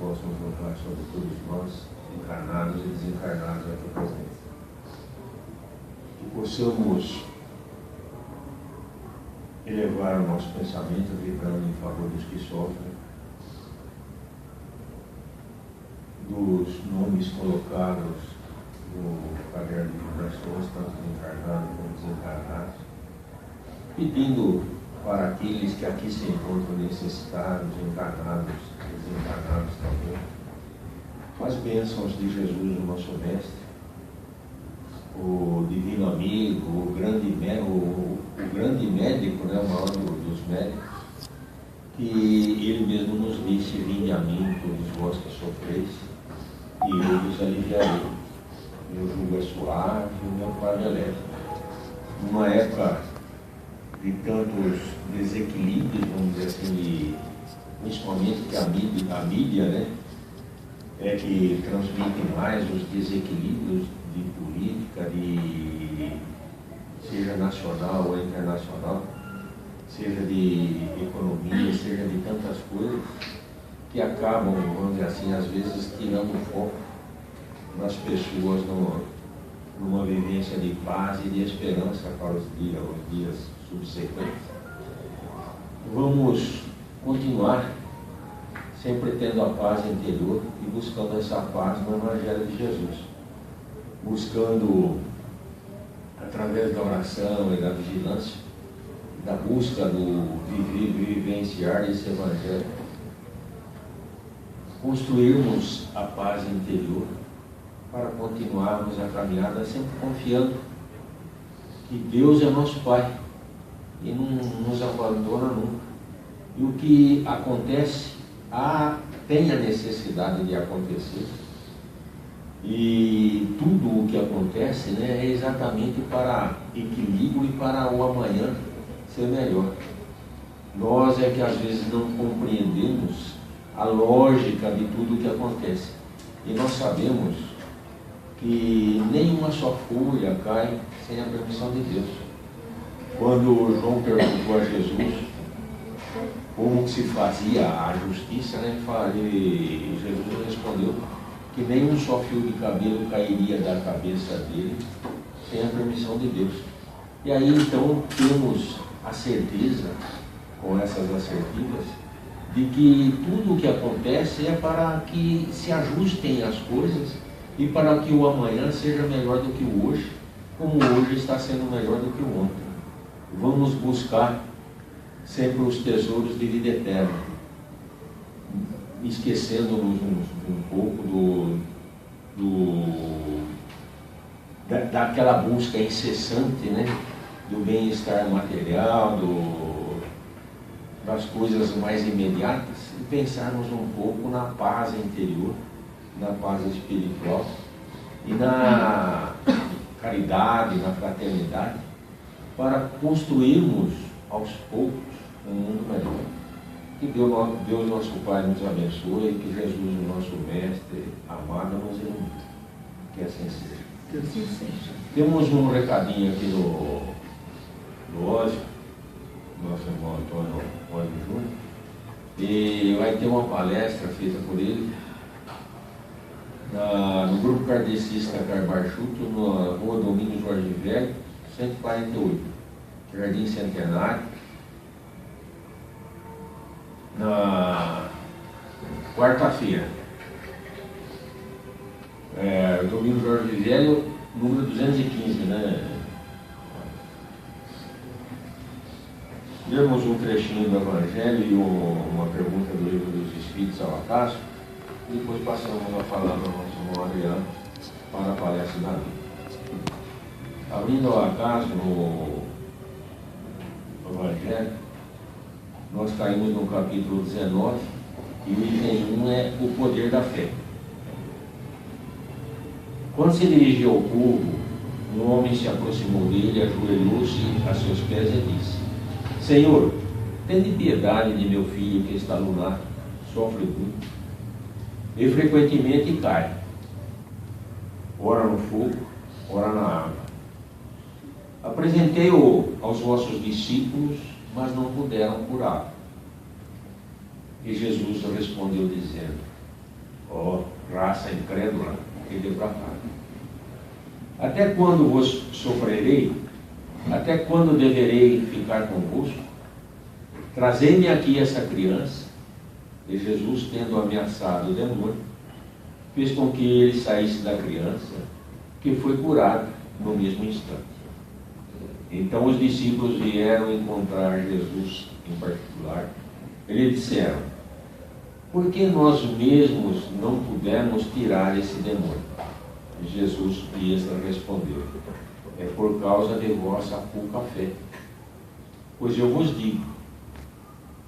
possam jogar sobre todos nós, encarnados e desencarnados aqui presentes. Que possamos elevar o nosso pensamento, vibrando em favor dos que sofrem, dos nomes colocados no caderno de vibrações, tanto encarnados como desencarnados, pedindo para aqueles que aqui se encontram necessitados, encarnados, desencarnados também, as bênçãos de Jesus, o nosso Mestre, o divino amigo, o grande médico, né, o maior dos médicos, que ele mesmo nos disse: vinde a mim, todos vós que sofreis, e eu vos aliviarei. Meu jugo é suave, o meu fardo é leve. Numa época de tantos desequilíbrios, vamos dizer assim, principalmente que a mídia, né, é que transmite mais os desequilíbrios de política, seja nacional ou internacional, seja de economia, seja de tantas coisas, que acabam, vamos dizer assim, às vezes tirando o foco das pessoas numa vivência de paz e de esperança para os dias subsequentes. Vamos continuar sempre tendo a paz interior e buscando essa paz no Evangelho de Jesus, buscando através da oração e da vigilância, da busca do vivenciar esse Evangelho, construirmos a paz interior para continuarmos a caminhada sempre confiando que Deus é nosso Pai e não nos abandona nunca. E o que acontece, tem a necessidade de acontecer, e tudo o que acontece, né, é exatamente para equilíbrio e para o amanhã ser melhor. Nós é que às vezes não compreendemos a lógica de tudo o que acontece, e nós sabemos que nenhuma só folha cai sem a permissão de Deus. Quando João perguntou a Jesus como se fazia a justiça, né, Jesus respondeu que nenhum só fio de cabelo cairia da cabeça dele sem a permissão de Deus. E aí então temos a certeza, com essas assertivas, de que tudo o que acontece é para que se ajustem as coisas e para que o amanhã seja melhor do que o hoje, como hoje está sendo melhor do que o ontem. Vamos buscar sempre os tesouros de vida eterna, esquecendo-nos um pouco daquela busca incessante, né, do bem-estar material, das coisas mais imediatas, e pensarmos um pouco na paz interior, na paz espiritual e na caridade, na fraternidade, para construirmos aos poucos um mundo melhor. Que Deus nosso Pai nos abençoe, que Jesus, o nosso Mestre amado, nos ilumine. Que assim seja. Que assim seja. Temos um recadinho aqui do Ósio, nosso irmão Antônio Ósio Júnior, e vai ter uma palestra feita por ele no Grupo Kardecista Carbarchuto, na Rua Domingos Jorge Velho, 148, Jardim Centenário, na quarta-feira. Domingos Jorge Velho, número 215, né? Lemos um trechinho do Evangelho e uma pergunta do Livro dos Espíritos ao acaso, e depois passamos a palavra ao nosso irmão Adriano para a palestra da vida. Abrindo ao acaso no Evangelho, nós caímos no capítulo 19, e o item 1 é o poder da fé. Quando se dirigiu ao povo, um homem se aproximou dele, ajoelhou-se a seus pés e disse: Senhor, tende piedade de meu filho que está lunar, sofre muito, e frequentemente cai, ora no fogo, ora na água. Apresentei-o aos vossos discípulos, mas não puderam curá-lo. E Jesus respondeu dizendo: ó raça incrédula e depravada. Até quando vos sofrerei? Até quando deverei ficar convosco? Trazei-me aqui essa criança. E Jesus, tendo ameaçado o demônio, fez com que ele saísse da criança, que foi curado no mesmo instante. Então os discípulos vieram encontrar Jesus em particular. Eles disseram: por que nós mesmos não pudemos tirar esse demônio? E Jesus lhes respondeu: é por causa de vossa pouca fé. Pois eu vos digo,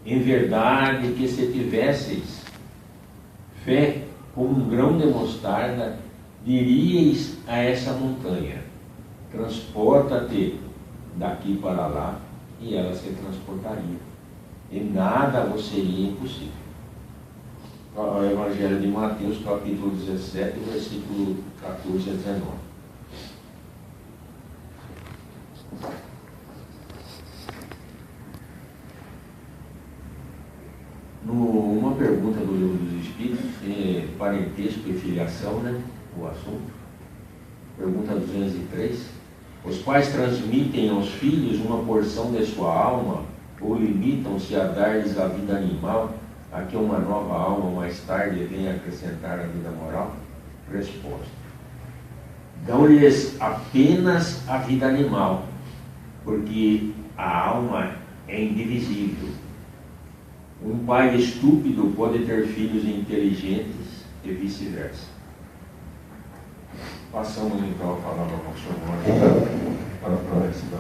em verdade, que se tivesseis fé como um grão de mostarda, diríeis a essa montanha: transporta-te daqui para lá, e ela se transportaria, e nada vos seria impossível. O Evangelho de Mateus, capítulo 17, versículo 14 a 19. Uma pergunta do Livro dos Espíritos, parentesco e filiação, né? O assunto. Pergunta 203. Os pais transmitem aos filhos uma porção de sua alma ou limitam-se a dar-lhes a vida animal, a que uma nova alma mais tarde venha acrescentar a vida moral? Resposta: dão-lhes apenas a vida animal, porque a alma é indivisível. Um pai estúpido pode ter filhos inteligentes e vice-versa. Passamos então a palavra ao Senhor para a próxima.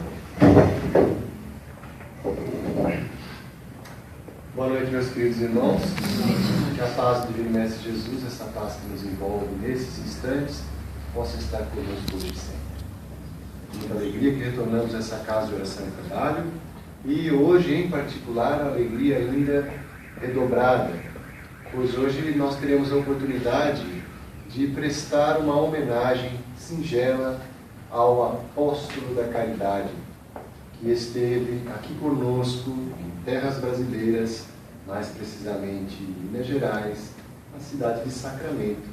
Boa noite, meus queridos irmãos. Que a paz do Divino Mestre Jesus, essa paz que nos envolve nesses instantes, possa estar conosco hoje e sempre. Muita alegria que retornamos a essa casa de oração e trabalho. E hoje, em particular, a alegria ainda redobrada, pois hoje nós teremos a oportunidade de prestar uma homenagem singela ao apóstolo da caridade, que esteve aqui conosco em terras brasileiras, mais precisamente em Minas Gerais, na cidade de Sacramento.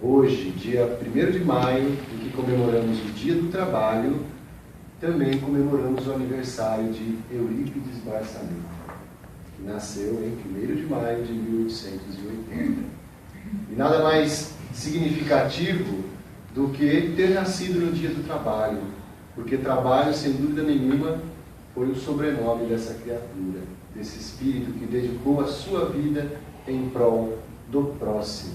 Hoje, dia 1º de maio, em que comemoramos o Dia do Trabalho, também comemoramos o aniversário de Eurípides Barçanufo, que nasceu em 1º de maio de 1880. E nada mais significativo do que ter nascido no Dia do Trabalho, porque trabalho, sem dúvida nenhuma, foi o sobrenome dessa criatura, desse espírito que dedicou a sua vida em prol do próximo.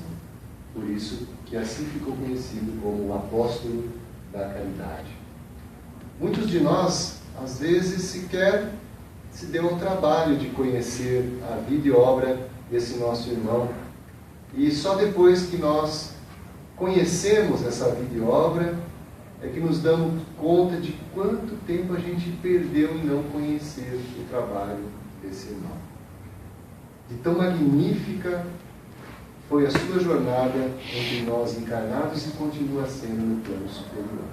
Por isso que assim ficou conhecido como o apóstolo da caridade. Muitos de nós, às vezes, sequer se deu ao trabalho de conhecer a vida e obra desse nosso irmão. E só depois que nós conhecemos essa vida e obra, é que nos damos conta de quanto tempo a gente perdeu em não conhecer o trabalho desse irmão. De tão magnífica foi a sua jornada entre nós encarnados e continua sendo no plano superior.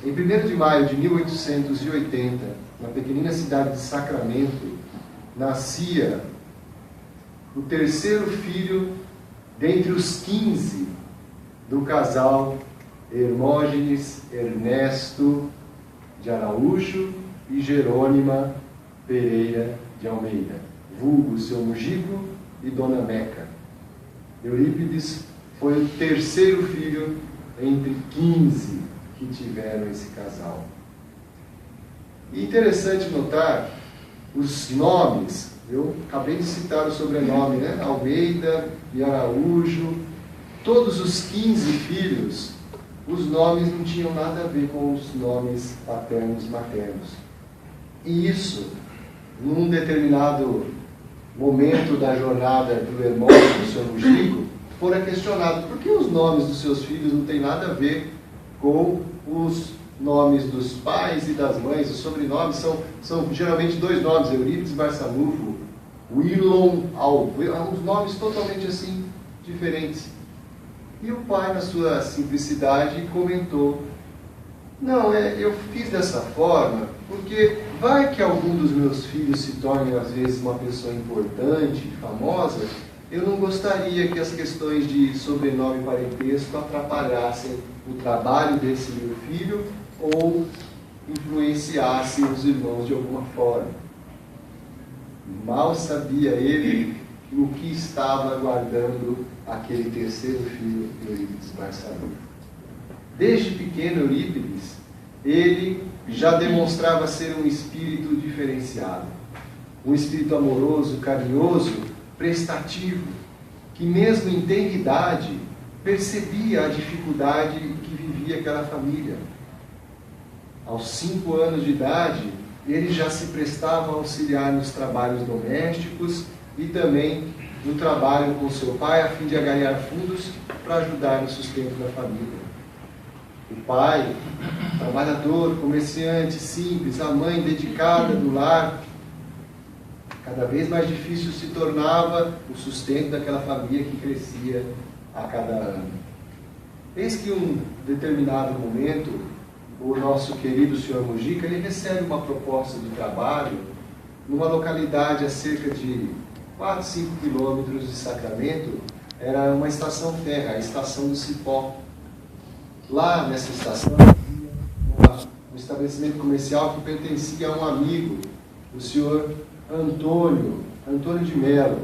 Em 1º de maio de 1880, na pequenina cidade de Sacramento, nascia o terceiro filho dentre os 15 do casal Hermógenes Ernesto de Araújo e Jerônima Pereira de Almeida, vulgo seu Mujico e Dona Meca. Eurípides foi o terceiro filho entre 15 que tiveram esse casal. E interessante notar os nomes. Eu acabei de citar o sobrenome, né? Almeida e Araújo. Todos os 15 filhos, os nomes não tinham nada a ver com os nomes paternos e maternos. E isso, num determinado momento da jornada do irmão do seu Mujico, fora questionado: por que os nomes dos seus filhos não têm nada a ver com os nomes dos pais e das mães? Os sobrenomes são geralmente dois nomes: Eurípides Barçanufo, Willon Alves, uns nomes totalmente assim diferentes. E o pai, na sua simplicidade, comentou: não, eu fiz dessa forma porque vai que algum dos meus filhos se torne às vezes uma pessoa importante, famosa, eu não gostaria que as questões de sobrenome e parentesco atrapalhassem o trabalho desse meu filho ou influenciassem os irmãos de alguma forma. Mal sabia ele o que estava aguardando aquele terceiro filho, Eurípides Barçanufo. Desde pequeno, Eurípides, ele já demonstrava ser um espírito diferenciado, um espírito amoroso, carinhoso, prestativo, que mesmo em tenra idade percebia a dificuldade que vivia aquela família. Aos 5 anos de idade, ele já se prestava a auxiliar nos trabalhos domésticos e também no trabalho com seu pai, a fim de angariar fundos para ajudar no sustento da família. O pai, trabalhador, comerciante, simples, a mãe dedicada no lar, cada vez mais difícil se tornava o sustento daquela família que crescia a cada ano. Eis que um determinado momento, o nosso querido senhor Mujica, ele recebe uma proposta de trabalho numa localidade a cerca de 4, 5 quilômetros de Sacramento. Era uma estação férrea, a Estação do Cipó. Lá nessa estação havia um estabelecimento comercial que pertencia a um amigo, o senhor Antônio de Melo,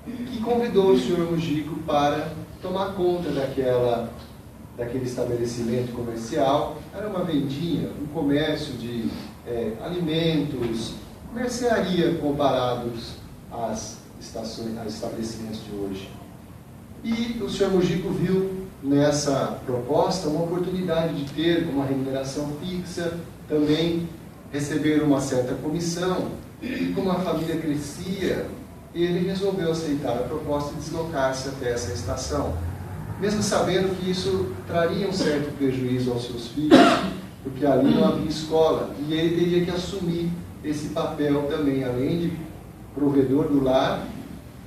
que convidou o senhor Mujico para tomar conta daquele estabelecimento comercial. Era uma vendinha, um comércio de alimentos, mercearia comparados às estabelecimentos de hoje. E o senhor Mujico viu nessa proposta uma oportunidade de ter uma remuneração fixa, também receber uma certa comissão. E como a família crescia, ele resolveu aceitar a proposta e deslocar-se até essa estação, mesmo sabendo que isso traria um certo prejuízo aos seus filhos, porque ali não havia escola, e ele teria que assumir esse papel também, além de provedor do lar,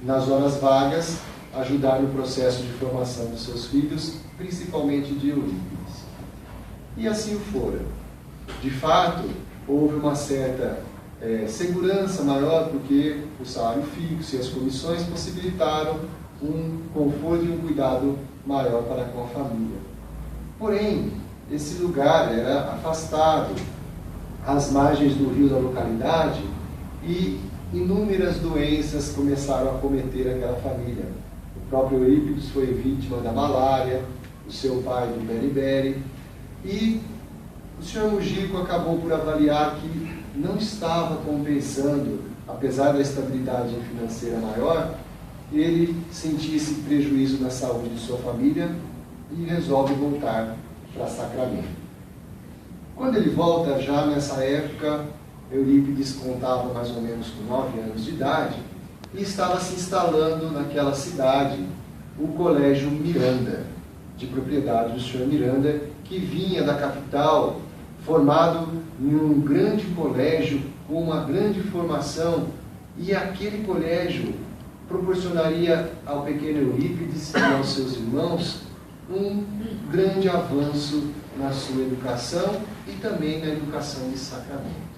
nas horas vagas, ajudar no processo de formação dos seus filhos, principalmente de Eurípides. E assim o fora. De fato, houve uma certa segurança maior, porque o salário fixo e as comissões possibilitaram um conforto e um cuidado maior para com a família. Porém, esse lugar era afastado, às margens do rio da localidade, e inúmeras doenças começaram a acometer aquela família. O próprio Eurípides foi vítima da malária, o seu pai do beriberi, e o senhor Mujico acabou por avaliar que não estava compensando, apesar da estabilidade financeira maior, ele sentia esse prejuízo na saúde de sua família e resolve voltar para Sacramento. Quando ele volta, já nessa época, Eurípides contava mais ou menos com 9 anos de idade e estava se instalando naquela cidade o Colégio Miranda, de propriedade do senhor Miranda, que vinha da capital, formado em um grande colégio com uma grande formação, e aquele colégio proporcionaria ao pequeno Eurípides e aos seus irmãos um grande avanço na sua educação e também na educação de Sacramento.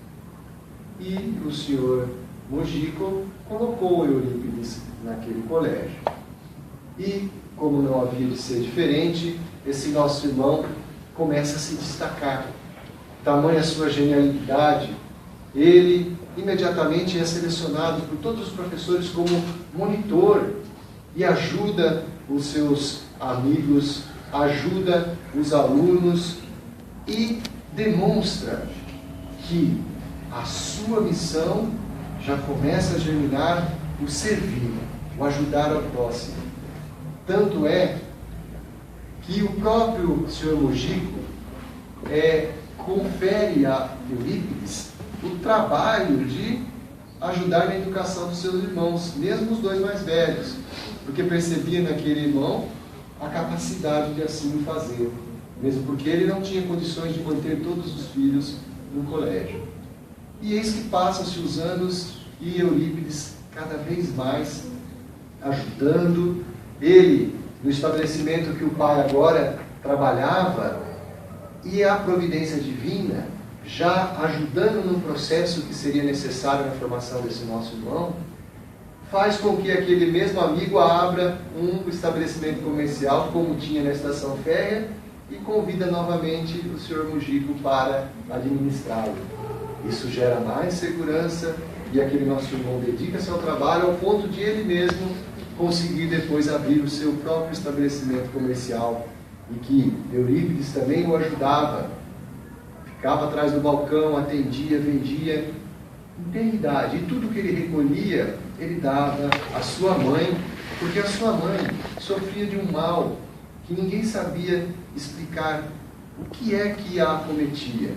E o senhor Mujico colocou Eurípides naquele colégio. E, como não havia de ser diferente, esse nosso irmão começa a se destacar. Tamanha sua genialidade, ele imediatamente é selecionado por todos os professores como monitor e ajuda os seus amigos, ajuda os alunos e demonstra que a sua missão já começa a germinar o servir, o ajudar ao próximo. Tanto é que o próprio senhor Mujico confere a Eurípides o trabalho de ajudar na educação dos seus irmãos, mesmo os dois mais velhos, porque percebia naquele irmão a capacidade de assim o fazer, mesmo porque ele não tinha condições de manter todos os filhos no colégio. E eis que passam-se os anos e Eurípides cada vez mais ajudando, ele no estabelecimento que o pai agora trabalhava, e a providência divina já ajudando no processo que seria necessário na formação desse nosso irmão, faz com que aquele mesmo amigo abra um estabelecimento comercial, como tinha na estação férrea, e convida novamente o Sr. Mujico para administrá-lo. Isso gera mais segurança e aquele nosso irmão dedica-se ao trabalho ao ponto de ele mesmo conseguir depois abrir o seu próprio estabelecimento comercial, e que Eurípides também o ajudava, ficava atrás do balcão, atendia, vendia, integridade, e tudo que ele recolhia, ele dava à sua mãe, porque a sua mãe sofria de um mal que ninguém sabia explicar o que é que a acometia.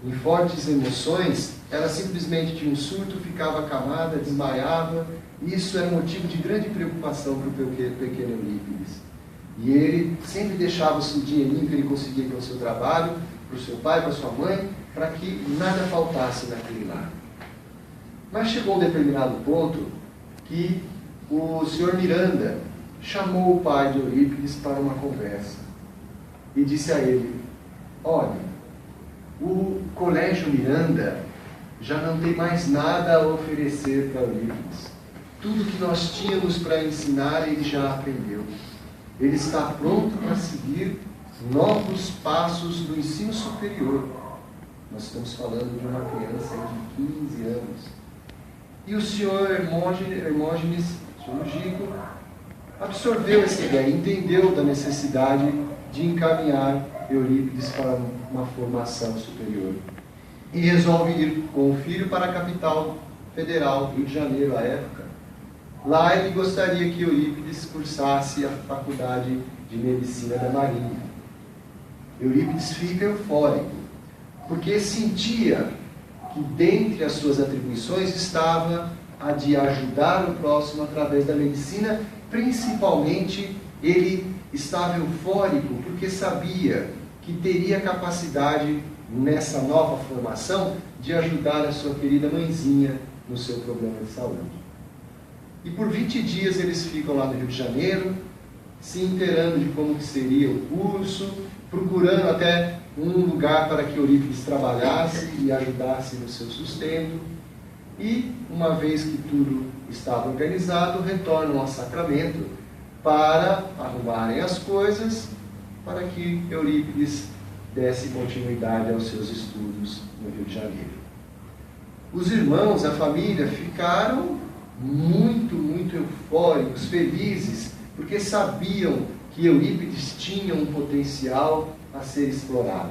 Em fortes emoções, ela simplesmente tinha um surto, ficava acamada, desmaiava, e isso era motivo de grande preocupação para o pequeno Eurípides. E ele sempre deixava o dinheirinho que ele conseguia para o seu trabalho, para o seu pai, para a sua mãe, para que nada faltasse naquele lar. Mas chegou um determinado ponto que o Sr. Miranda chamou o pai de Eurípides para uma conversa e disse a ele: olha, o Colégio Miranda já não tem mais nada a oferecer para Eurípides. Tudo que nós tínhamos para ensinar ele já aprendeu. Ele está pronto para seguir novos passos do ensino superior. Nós estamos falando de uma criança de 15 anos. E o senhor Hermógenes, o senhor Mujico, absorveu essa ideia, entendeu da necessidade de encaminhar Eurípides para uma formação superior. E resolve ir com o filho para a capital federal, Rio de Janeiro, à época. Lá ele gostaria que Eurípides cursasse a faculdade de medicina da Marinha. Eurípides fica eufórico, porque sentia que dentre as suas atribuições estava a de ajudar o próximo através da medicina. Principalmente, ele estava eufórico porque sabia que teria capacidade, nessa nova formação, de ajudar a sua querida mãezinha no seu problema de saúde. E por 20 dias eles ficam lá no Rio de Janeiro, se inteirando de como que seria o curso, procurando até um lugar para que Eurípides trabalhasse e ajudasse no seu sustento. E, uma vez que tudo estava organizado, retornam a Sacramento para arrumarem as coisas, para que Eurípides desse continuidade aos seus estudos no Rio de Janeiro. Os irmãos, a família, ficaram muito eufóricos, felizes, porque sabiam que Eurípides tinha um potencial a ser explorado.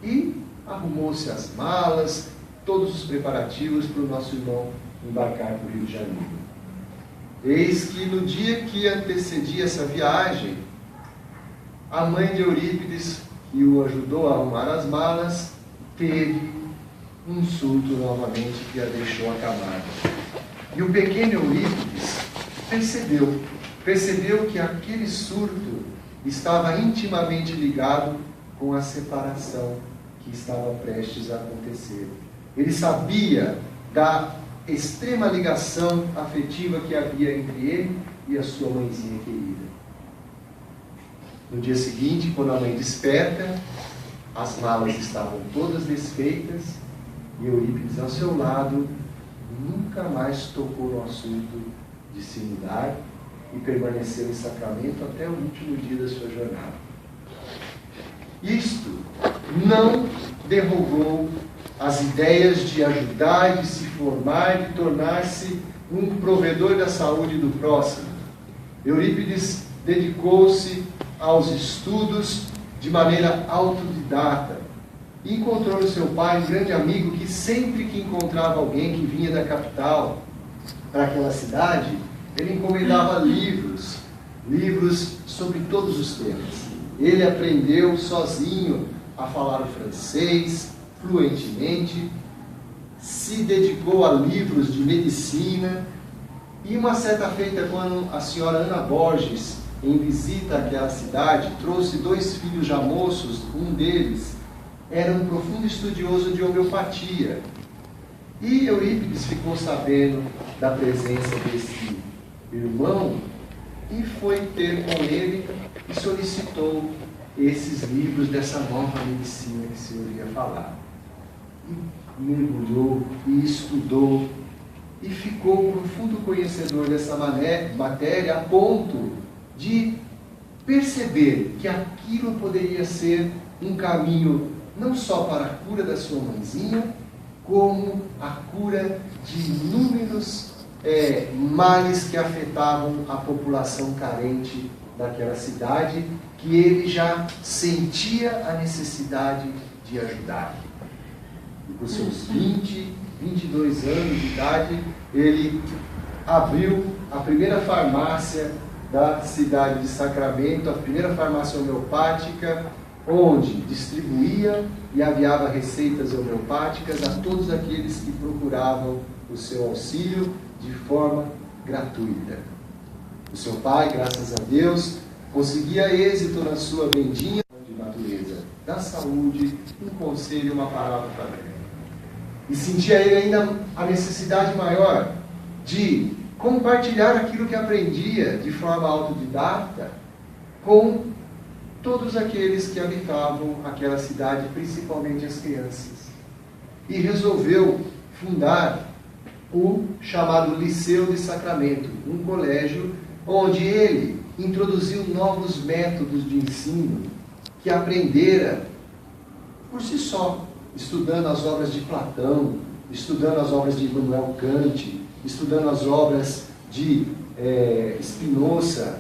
E arrumou-se as malas, todos os preparativos para o nosso irmão embarcar para o Rio de Janeiro. Eis que no dia que antecedia essa viagem, a mãe de Eurípides, que o ajudou a arrumar as malas, teve um surto novamente que a deixou acamada. E o pequeno Eurípides percebeu que aquele surto estava intimamente ligado com a separação que estava prestes a acontecer. Ele sabia da extrema ligação afetiva que havia entre ele e a sua mãezinha querida. No dia seguinte, quando a mãe desperta, as malas estavam todas desfeitas e Eurípides ao seu lado nunca mais tocou no assunto de se mudar e permaneceu em Sacramento até o último dia da sua jornada. Isto não derrubou as ideias de ajudar, de se formar, de tornar-se um provedor da saúde do próximo. Eurípides dedicou-se aos estudos de maneira autodidata. E encontrou no seu pai um grande amigo que sempre que encontrava alguém que vinha da capital para aquela cidade, ele encomendava livros sobre todos os temas. Ele aprendeu sozinho a falar o francês fluentemente, se dedicou a livros de medicina, e uma certa feita, quando a senhora Ana Borges, em visita àquela cidade, trouxe 2 filhos já moços, um deles era um profundo estudioso de homeopatia. E Eurípides ficou sabendo da presença desse irmão e foi ter com ele e solicitou esses livros dessa nova medicina que se senhor ia falar. E mergulhou e estudou e ficou profundo conhecedor dessa matéria a ponto de perceber que aquilo poderia ser um caminho não só para a cura da sua mãezinha, como a cura de inúmeros males que afetavam a população carente daquela cidade, que ele já sentia a necessidade de ajudar. E por seus 22 anos de idade, ele abriu a primeira farmácia da cidade de Sacramento, a primeira farmácia homeopática, onde distribuía e aviava receitas homeopáticas a todos aqueles que procuravam o seu auxílio de forma gratuita. O seu pai, graças a Deus, conseguia êxito na sua vendinha de natureza, da saúde, um conselho, uma palavra para ele. E sentia ele ainda a necessidade maior de compartilhar aquilo que aprendia de forma autodidata com todos aqueles que habitavam aquela cidade, principalmente as crianças. E resolveu fundar o chamado Liceu de Sacramento, um colégio onde ele introduziu novos métodos de ensino que aprendera por si só, estudando as obras de Platão, estudando as obras de Immanuel Kant, estudando as obras de Spinoza.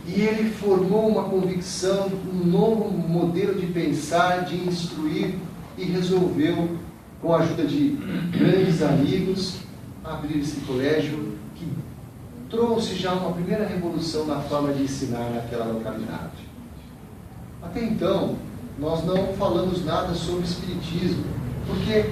E ele formou uma convicção, um novo modelo de pensar, de instruir, e resolveu, com a ajuda de grandes amigos, abrir esse colégio que trouxe já uma primeira revolução na forma de ensinar naquela localidade. Até então, nós não falamos nada sobre espiritismo, porque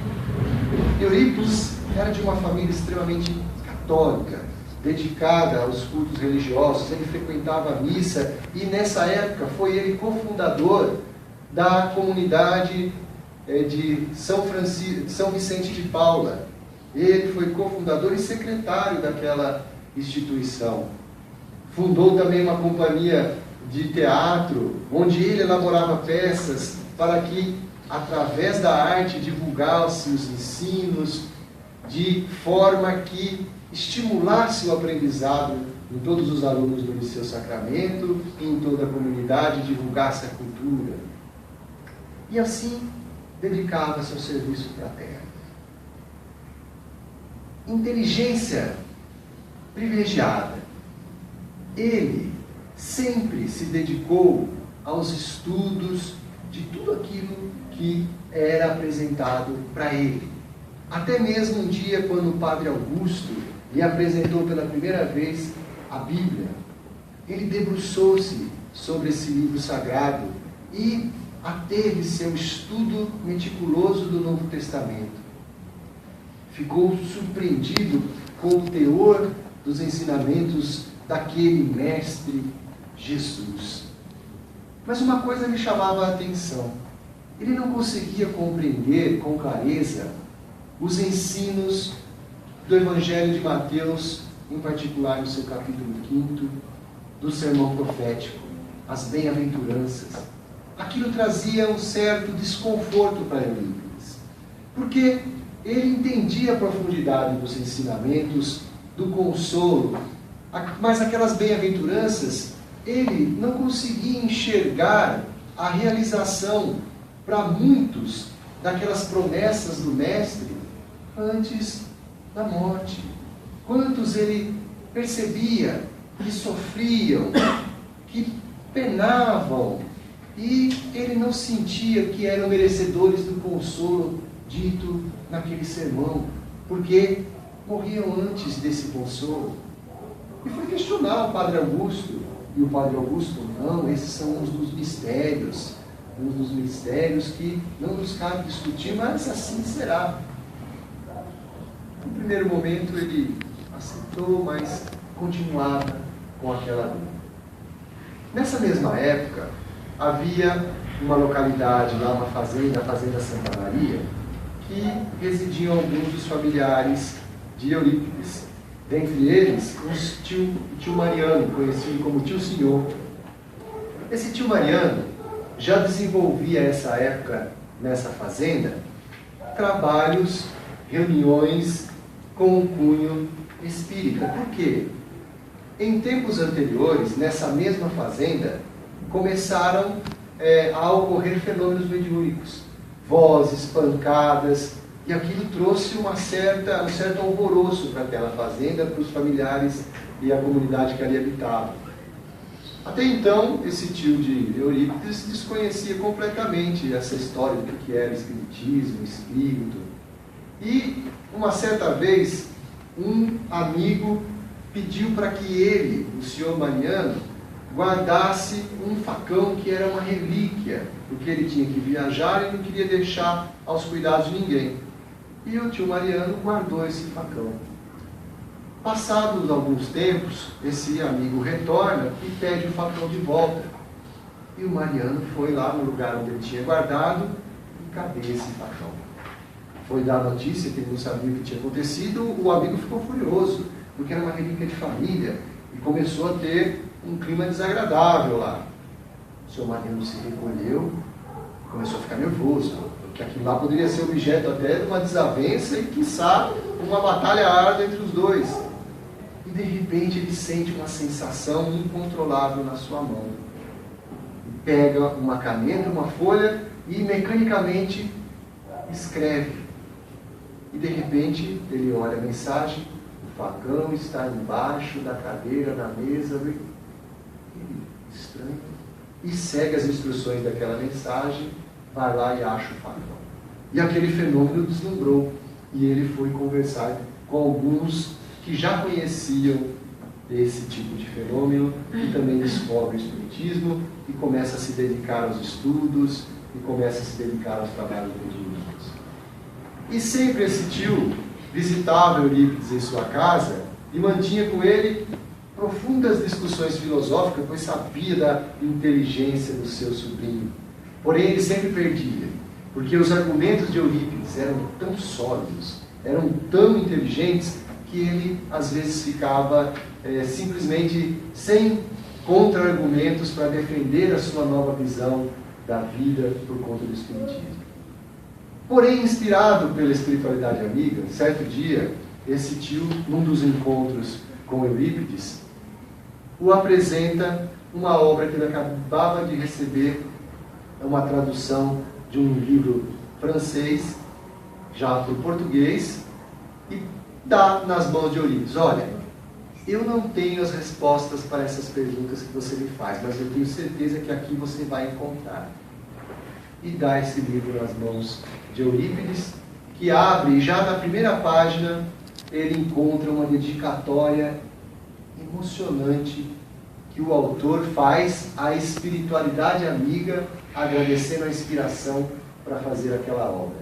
Eurípides era de uma família extremamente católica, dedicada aos cultos religiosos, ele frequentava a missa, e nessa época foi ele cofundador da comunidade de São Vicente de Paula. Ele foi cofundador e secretário daquela instituição. Fundou também uma companhia de teatro, onde ele elaborava peças para que, através da arte, divulgasse os ensinos, de forma que estimulasse o aprendizado em todos os alunos do Liceu Sacramento e em toda a comunidade, divulgasse a cultura. E assim, dedicava-se ao serviço fraterno. Inteligência privilegiada. Ele sempre se dedicou aos estudos de tudo aquilo que era apresentado para ele. Até mesmo um dia, quando o Padre Augusto lhe apresentou pela primeira vez a Bíblia, ele debruçou-se sobre esse livro sagrado e ateve seu estudo meticuloso do Novo Testamento. Ficou surpreendido com o teor dos ensinamentos daquele mestre Jesus. Mas uma coisa lhe chamava a atenção. Ele não conseguia compreender com clareza os ensinos do Evangelho de Mateus, em particular no seu capítulo 5, do sermão profético, as bem-aventuranças. Aquilo trazia um certo desconforto para Eurípides, porque ele entendia a profundidade dos ensinamentos, do consolo, mas aquelas bem-aventuranças, ele não conseguia enxergar a realização para muitos daquelas promessas do Mestre antes da morte. Quantos ele percebia que sofriam, que penavam, e ele não sentia que eram merecedores do consolo dito naquele sermão, porque morriam antes desse consolo. E foi questionar o Padre Augusto, e o Padre Augusto, não, esses são uns dos mistérios que não nos cabe discutir, mas assim será. No primeiro momento ele aceitou, mas continuava com aquela dúvida. Nessa mesma época, havia uma localidade lá, uma fazenda, a Fazenda Santa Maria, que residiam alguns dos familiares de Eurípides. Dentre eles, o tio Mariano, conhecido como tio Senhor. Esse tio Mariano já desenvolvia essa época, nessa fazenda, trabalhos, reuniões com um cunho espírita. Por quê? Em tempos anteriores, nessa mesma fazenda, começaram a ocorrer fenômenos mediúnicos. Vozes, pancadas, e aquilo trouxe um certo alvoroço para aquela fazenda, para os familiares e a comunidade que ali habitava. Até então, esse tio de Eurípides desconhecia completamente essa história do que era espiritismo, espírito. E, uma certa vez, um amigo pediu para que ele, o senhor Mariano, guardasse um facão que era uma relíquia, porque ele tinha que viajar e não queria deixar aos cuidados de ninguém. E o tio Mariano guardou esse facão. Passados alguns tempos, esse amigo retorna e pede o facão de volta. E o Mariano foi lá no lugar onde ele tinha guardado e cadê esse facão? Foi dar a notícia que ele não sabia o que tinha acontecido, o amigo ficou furioso, porque era uma relíquia de família, e começou a ter um clima desagradável lá. O seu Mariano se recolheu, começou a ficar nervoso, porque aquilo lá poderia ser objeto até de uma desavença e, quiçá, uma batalha árdua entre os dois. E de repente ele sente uma sensação incontrolável na sua mão. Pega uma caneta, uma folha e mecanicamente escreve. E de repente ele olha a mensagem: o facão está embaixo da cadeira da mesa. Estranho. E segue as instruções daquela mensagem, vai lá e acha o facão. E aquele fenômeno deslumbrou. E ele foi conversar com alguns que já conheciam esse tipo de fenômeno e também descobre o espiritismo e começa a se dedicar aos estudos e começa a se dedicar aos trabalhos mediúnicos. E sempre esse tio visitava Eurípides em sua casa e mantinha com ele profundas discussões filosóficas, pois sabia da inteligência do seu sobrinho. Porém, ele sempre perdia, porque os argumentos de Eurípides eram tão sólidos, eram tão inteligentes, que ele, às vezes, ficava simplesmente sem contra-argumentos para defender a sua nova visão da vida por conta do espiritismo. Porém, inspirado pela espiritualidade amiga, certo dia, esse tio, num dos encontros com Eurípides, o apresenta uma obra que ele acabava de receber, uma tradução de um livro francês, já para o português, e dá nas mãos de Eurípides: olha, eu não tenho as respostas para essas perguntas que você me faz, mas eu tenho certeza que aqui você vai encontrar. E dá esse livro nas mãos de Eurípides, que abre, e já na primeira página ele encontra uma dedicatória emocionante que o autor faz à espiritualidade amiga, agradecendo a inspiração para fazer aquela obra.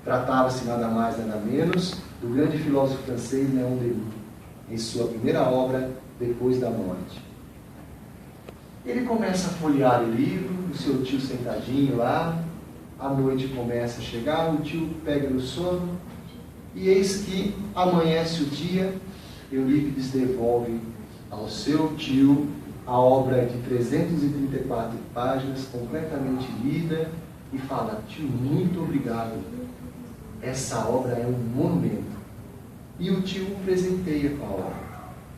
Tratava-se nada mais, nada menos do grande filósofo francês Léon Denis, em sua primeira obra, Depois da Morte. Ele começa a folhear o livro, o seu tio sentadinho lá, a noite começa a chegar, o tio pega no sono, e eis que amanhece o dia, Eurípides devolve ao seu tio a obra de 334 páginas, completamente lida, e fala: tio, muito obrigado, essa obra é um monumento. E o tio o presenteia com a obra.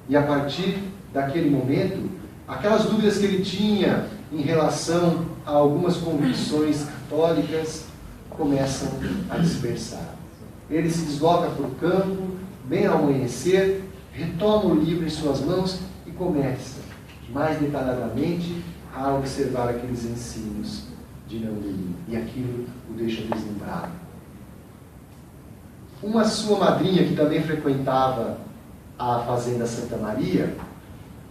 E a partir daquele momento, aquelas dúvidas que ele tinha em relação a algumas convicções católicas começam a dispersar. Ele se desloca para o campo, bem ao amanhecer, retoma o livro em suas mãos e começa, mais detalhadamente, a observar aqueles ensinos de Léon Denis. E aquilo o deixa deslumbrado. Uma sua madrinha, que também frequentava a Fazenda Santa Maria,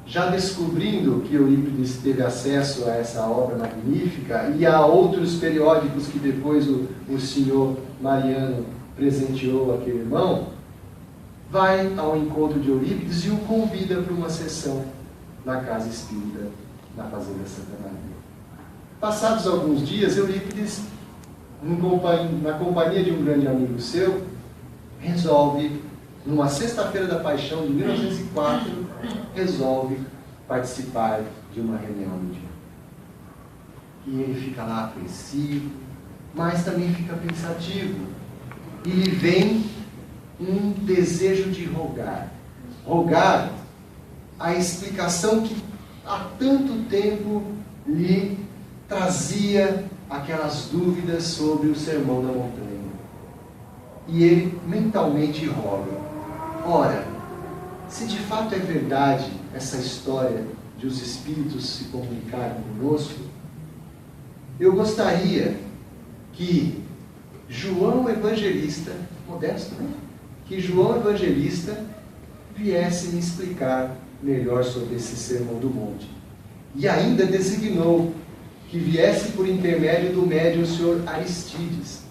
já descobrindo que Eurípides teve acesso a essa obra magnífica e a outros periódicos que depois o senhor Mariano presenteou àquele irmão, vai ao encontro de Eurípides e o convida para uma sessão na casa espírita, na Fazenda Santa Maria. Passados alguns dias, Eurípides, na companhia de um grande amigo seu, resolve, numa sexta-feira da paixão de 1904, resolve participar de uma reunião mediúnica. E ele fica lá apreensivo, mas também fica pensativo. E lhe vem um desejo de rogar. Rogar a explicação que há tanto tempo lhe trazia aquelas dúvidas sobre o Sermão da Montanha. E ele mentalmente roga: ora, se de fato é verdade essa história de os Espíritos se comunicarem conosco, eu gostaria que João Evangelista, modesto, né? Que João Evangelista viesse me explicar melhor sobre esse Sermão do Monte. E ainda designou que viesse por intermédio do médium, o senhor Aristides,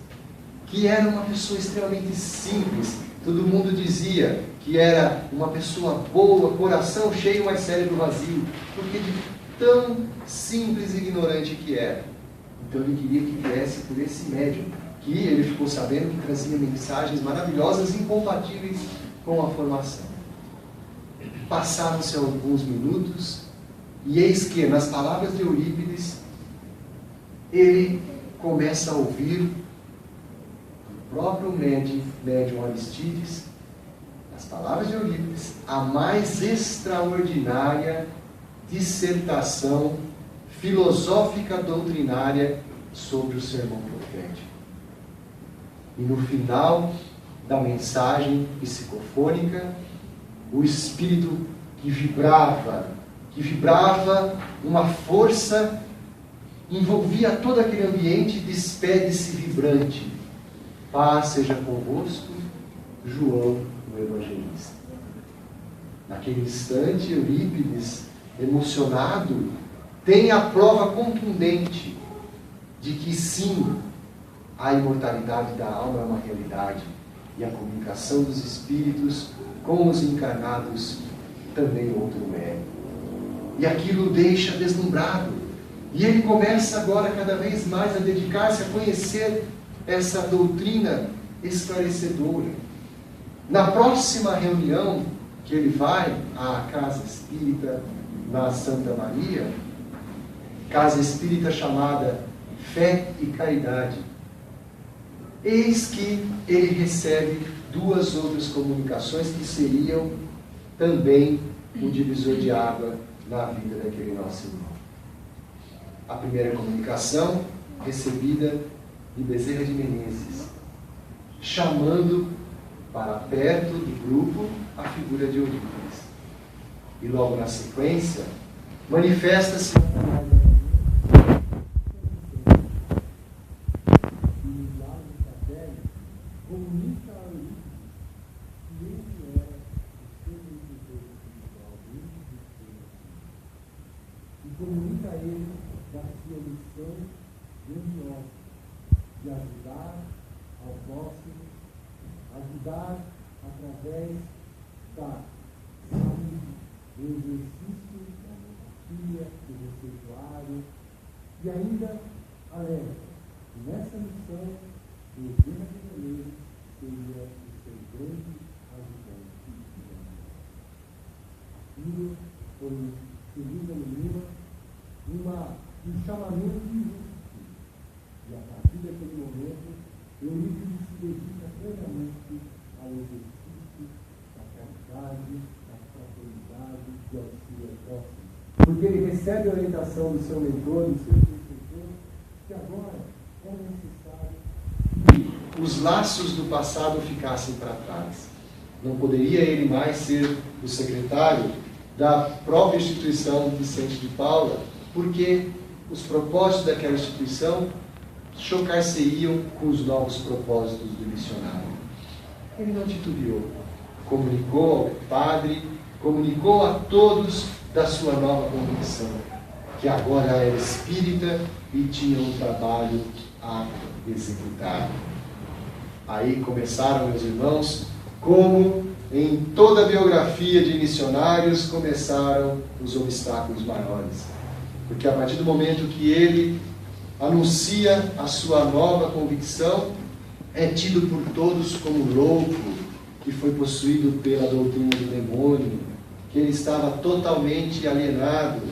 que era uma pessoa extremamente simples. Todo mundo dizia que era uma pessoa boa, coração cheio, mas cérebro vazio, porque de tão simples e ignorante que era. Então ele queria que viesse por esse médium, que ele ficou sabendo que trazia mensagens maravilhosas, incompatíveis com a formação. Passaram-se alguns minutos, e eis que, nas palavras de Eurípides, ele começa a ouvir do próprio médium Aristides, as palavras de Eurípides, a mais extraordinária dissertação filosófica doutrinária sobre o sermão profético. E no final da mensagem psicofônica, o Espírito que vibrava uma força, envolvia todo aquele ambiente, despede-se vibrante: paz seja convosco, João o Evangelista. Naquele instante, Eurípides, emocionado, tem a prova contundente de que sim, a imortalidade da alma é uma realidade, e a comunicação dos espíritos com os encarnados também outro é. E aquilo o deixa deslumbrado, e ele começa agora cada vez mais a dedicar-se a conhecer essa doutrina esclarecedora. Na próxima reunião que ele vai à Casa Espírita na Santa Maria, Casa Espírita chamada Fé e Caridade, eis que ele recebe duas outras comunicações que seriam também um divisor de água na vida daquele nosso irmão. A primeira comunicação, recebida de Bezerra de Menezes, chamando para perto do grupo a figura de Eurípides. E logo na sequência, manifesta-se comunica a ele da sua missão grandiosa de ajudar ao próximo, ajudar através da saúde, do exercício, da empatia, do receituário, e ainda alerta que nessa missão o Bezerra de Menezes seria o seu grande ajudante. Aquilo foi, segundo a Lima, um chamamento de Lúcifer. E a partir daquele momento, Eurípides se dedica plenamente ao exercício da caridade, da fraternidade, de auxílio ao próximo. Porque ele recebe a orientação do seu mentor, do seu instrutor, que agora é necessário que os laços do passado ficassem para trás. Não poderia ele mais ser o secretário da própria instituição Vicente de Paula, porque os propósitos daquela instituição chocar-se-iam com os novos propósitos do missionário. Ele não titubeou. Comunicou ao padre, comunicou a todos da sua nova convicção, que agora era espírita e tinha um trabalho a executar. Aí começaram, meus irmãos, como em toda a biografia de missionários, começaram os obstáculos maiores. Porque a partir do momento que ele anuncia a sua nova convicção, é tido por todos como louco, que foi possuído pela doutrina do demônio, que ele estava totalmente alienado.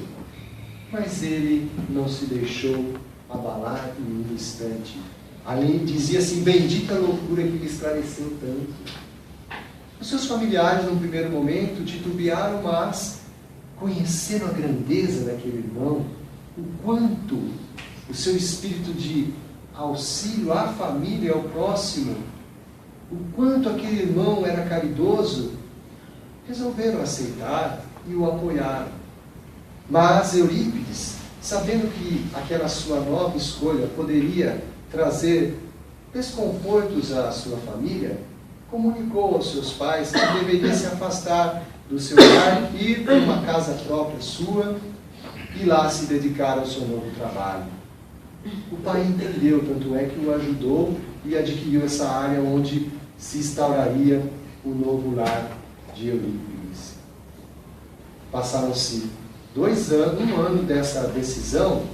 Mas ele não se deixou abalar em um instante. Ali dizia assim: bendita loucura que lhe esclareceu tanto. Os seus familiares, num primeiro momento, titubearam, mas conheceram a grandeza daquele irmão, o quanto o seu espírito de auxílio à família e ao próximo, o quanto aquele irmão era caridoso, resolveram aceitar e o apoiaram. Mas Eurípides, sabendo que aquela sua nova escolha poderia trazer desconfortos à sua família, comunicou aos seus pais que deveria se afastar do seu lar, ir para uma casa própria sua e lá se dedicar ao seu novo trabalho. O pai entendeu, tanto é que o ajudou e adquiriu essa área onde se instauraria o novo lar de Eurípides. Passaram-se 2 anos, 1 ano dessa decisão.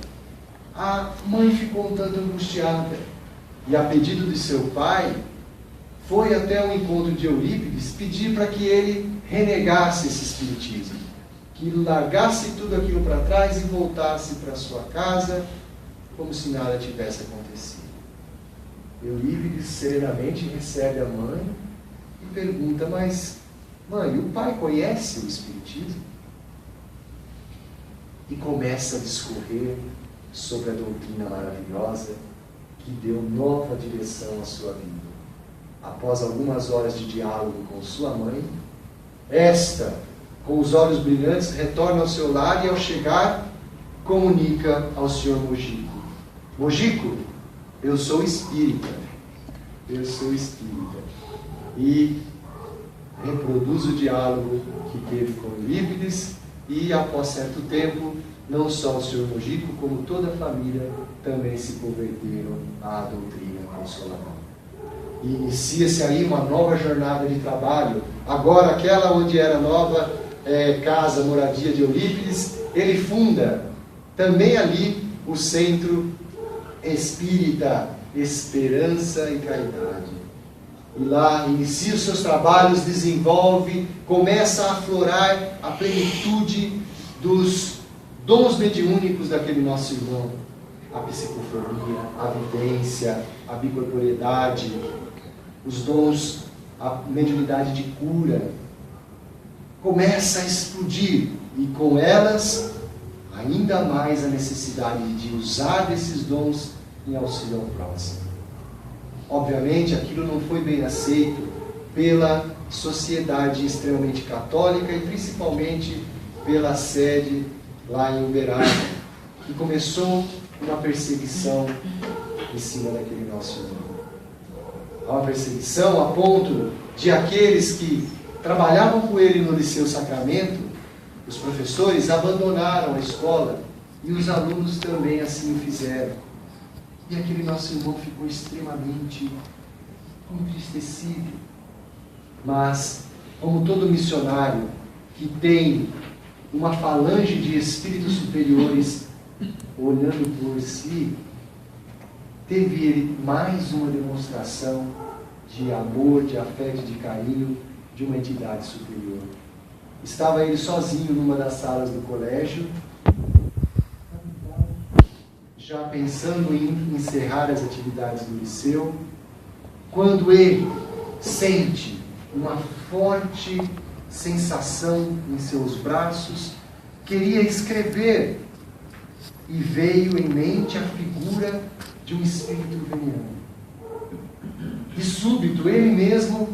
A mãe ficou um tanto angustiada e, a pedido de seu pai, foi até o encontro de Eurípides pedir para que ele renegasse esse espiritismo, que largasse tudo aquilo para trás e voltasse para sua casa como se nada tivesse acontecido. Eurípides serenamente recebe a mãe e pergunta: mas, mãe, o pai conhece o espiritismo? E começa a discorrer sobre a doutrina maravilhosa que deu nova direção à sua vida. Após algumas horas de diálogo com sua mãe, esta, com os olhos brilhantes, retorna ao seu lar e, ao chegar, comunica ao senhor Mojico: Mojico, eu sou espírita. Eu sou espírita. E reproduz o diálogo que teve com Eurípides e, após certo tempo, não só o senhor Mojico, como toda a família também se converteram à doutrina consoladora. E inicia-se aí uma nova jornada de trabalho. Agora, aquela onde era nova casa, moradia de Eurípides, ele funda também ali o Centro Espírita Esperança e Caridade. E lá inicia os seus trabalhos, desenvolve, começa a aflorar a plenitude dos dons mediúnicos daquele nosso irmão. A psicofonia, a vidência, a bicorporeidade, os dons, a mediunidade de cura. Começa a explodir e, com elas, ainda mais a necessidade de usar desses dons em auxílio ao próximo. Obviamente, aquilo não foi bem aceito pela sociedade extremamente católica e principalmente pela sede lá em Uberaba, que começou uma perseguição em cima daquele nosso irmão. Há uma perseguição a ponto de aqueles que trabalhavam com ele no Liceu Sacramento, os professores, abandonaram a escola e os alunos também assim o fizeram. E aquele nosso irmão ficou extremamente entristecido. Mas, como todo missionário que tem uma falange de espíritos superiores olhando por si, teve ele mais uma demonstração de amor, de afeto, de carinho de uma entidade superior. Estava ele sozinho numa das salas do colégio, já pensando em encerrar as atividades do liceu, quando ele sente uma forte sensação em seus braços, queria escrever, e veio em mente a figura de um espírito veniano. De súbito, ele mesmo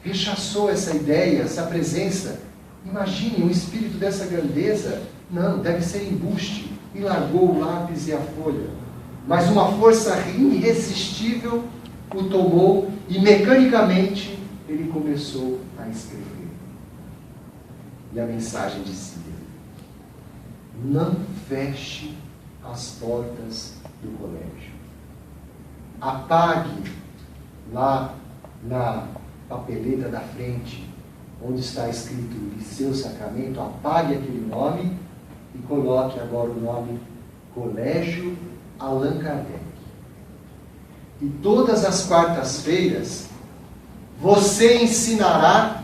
rechaçou essa ideia, essa presença. Imagine um espírito dessa grandeza. Não, deve ser embuste. E largou o lápis e a folha. Mas uma força irresistível o tomou e mecanicamente ele começou a escrever. E a mensagem dizia: não feche as portas do colégio. Apague lá na papeleta da frente, onde está escrito Liceu Sacramento, apague aquele nome e coloque agora o nome Colégio Allan Kardec. E todas as quartas-feiras você ensinará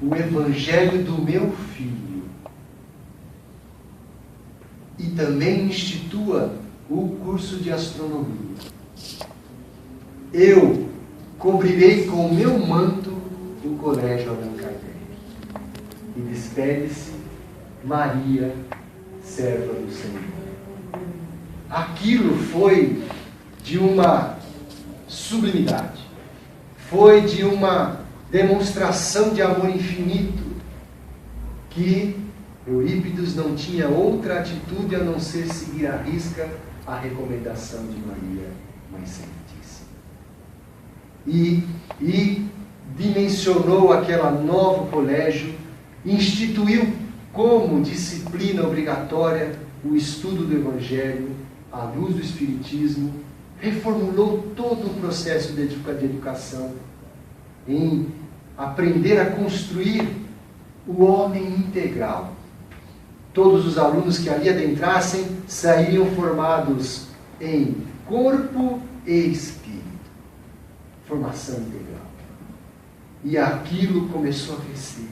o Evangelho do meu filho. E também institua o curso de astronomia. Eu cobrirei com o meu manto o Colégio Allan Kardec. E despede-se Maria, serva do Senhor. Aquilo foi de uma sublimidade, foi de uma demonstração de amor infinito, que Eurípides não tinha outra atitude a não ser seguir à risca a recomendação de Maria, Mãe Santíssima. E dimensionou aquele novo colégio, instituiu como disciplina obrigatória o estudo do Evangelho, à luz do Espiritismo, reformulou todo o processo de educação em aprender a construir o homem integral. Todos os alunos que ali adentrassem sairiam formados em corpo e espírito. Formação integral. E aquilo começou a crescer.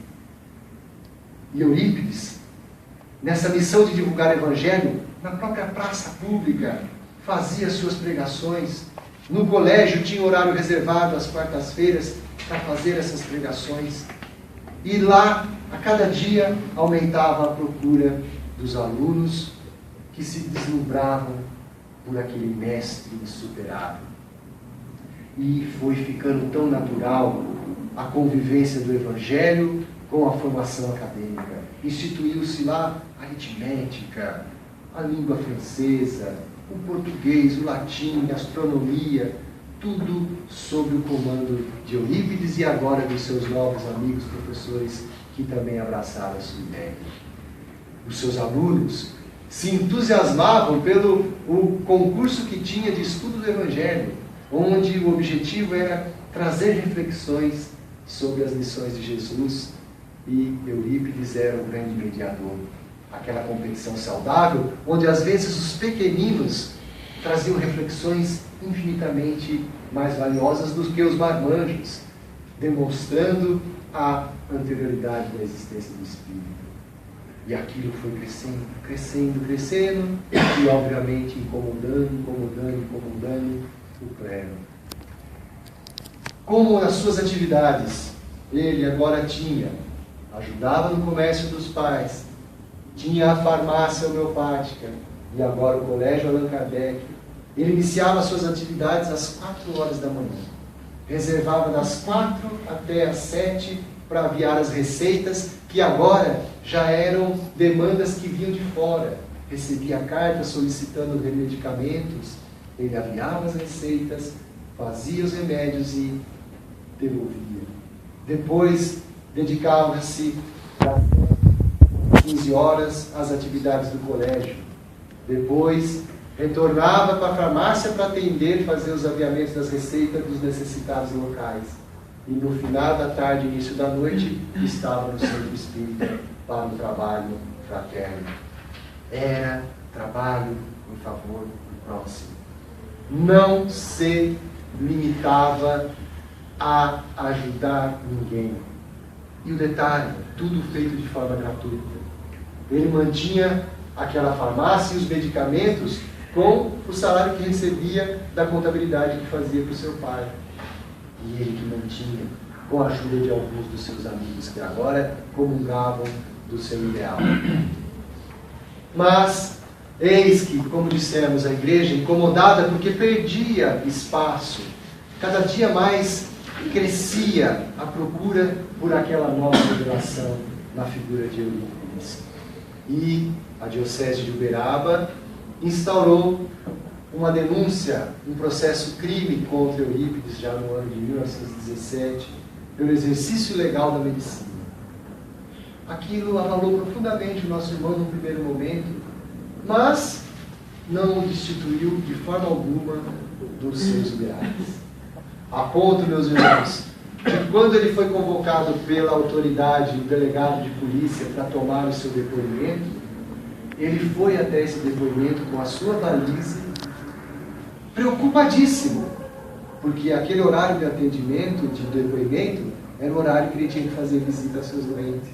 E Eurípides, nessa missão de divulgar o Evangelho, na própria praça pública, fazia suas pregações. No colégio tinha horário reservado às quartas-feiras para fazer essas pregações. E lá, a cada dia, aumentava a procura dos alunos que se deslumbravam por aquele mestre insuperável. E foi ficando tão natural a convivência do Evangelho com a formação acadêmica. Instituiu-se lá a aritmética, a língua francesa, o português, o latim, a astronomia, tudo sob o comando de Eurípides e agora dos seus novos amigos professores que também abraçaram a sua ideia. Os seus alunos se entusiasmavam pelo o concurso que tinha de estudo do Evangelho, onde o objetivo era trazer reflexões sobre as lições de Jesus, e Eurípides era o grande mediador. Aquela competição saudável, onde às vezes os pequeninos traziam reflexões infinitamente mais valiosas do que os marmanjos, demonstrando a anterioridade da existência do Espírito. E aquilo foi crescendo, crescendo, crescendo, e obviamente incomodando o clero. Como nas suas atividades, ele agora ajudava no comércio dos pais, tinha a farmácia homeopática, e agora o Colégio Allan Kardec. Ele iniciava suas atividades às 4 horas da manhã. Reservava das 4 até às 7 para aviar as receitas, que agora já eram demandas que vinham de fora. Recebia cartas solicitando medicamentos, ele aviava as receitas, fazia os remédios e devolvia. Depois, dedicava-se às 15 horas às atividades do colégio. Depois, retornava para a farmácia para atender e fazer os aviamentos das receitas dos necessitados locais. E no final da tarde, início da noite, estava no centro espírita para o trabalho fraterno. Era trabalho em favor do próximo. Não se limitava a ajudar ninguém. E o detalhe, tudo feito de forma gratuita. Ele mantinha aquela farmácia e os medicamentos com o salário que recebia da contabilidade que fazia para o seu pai. E ele que mantinha, com a ajuda de alguns dos seus amigos que agora comungavam do seu ideal. Mas, eis que, como dissemos, a igreja, incomodada porque perdia espaço, cada dia mais crescia a procura por aquela nova revelação na figura de Eurípides. E a Diocese de Uberaba instaurou uma denúncia, um processo crime contra Eurípides já no ano de 1917, pelo exercício legal da medicina. Aquilo abalou profundamente o nosso irmão no primeiro momento, mas não o destituiu de forma alguma dos seus ideais. A ponto, meus irmãos, que quando ele foi convocado pela autoridade, o delegado de polícia, para tomar o seu depoimento, ele foi até esse depoimento com a sua valise, preocupadíssimo, porque aquele horário de atendimento, de depoimento, era o horário que ele tinha que fazer visita aos seus doentes.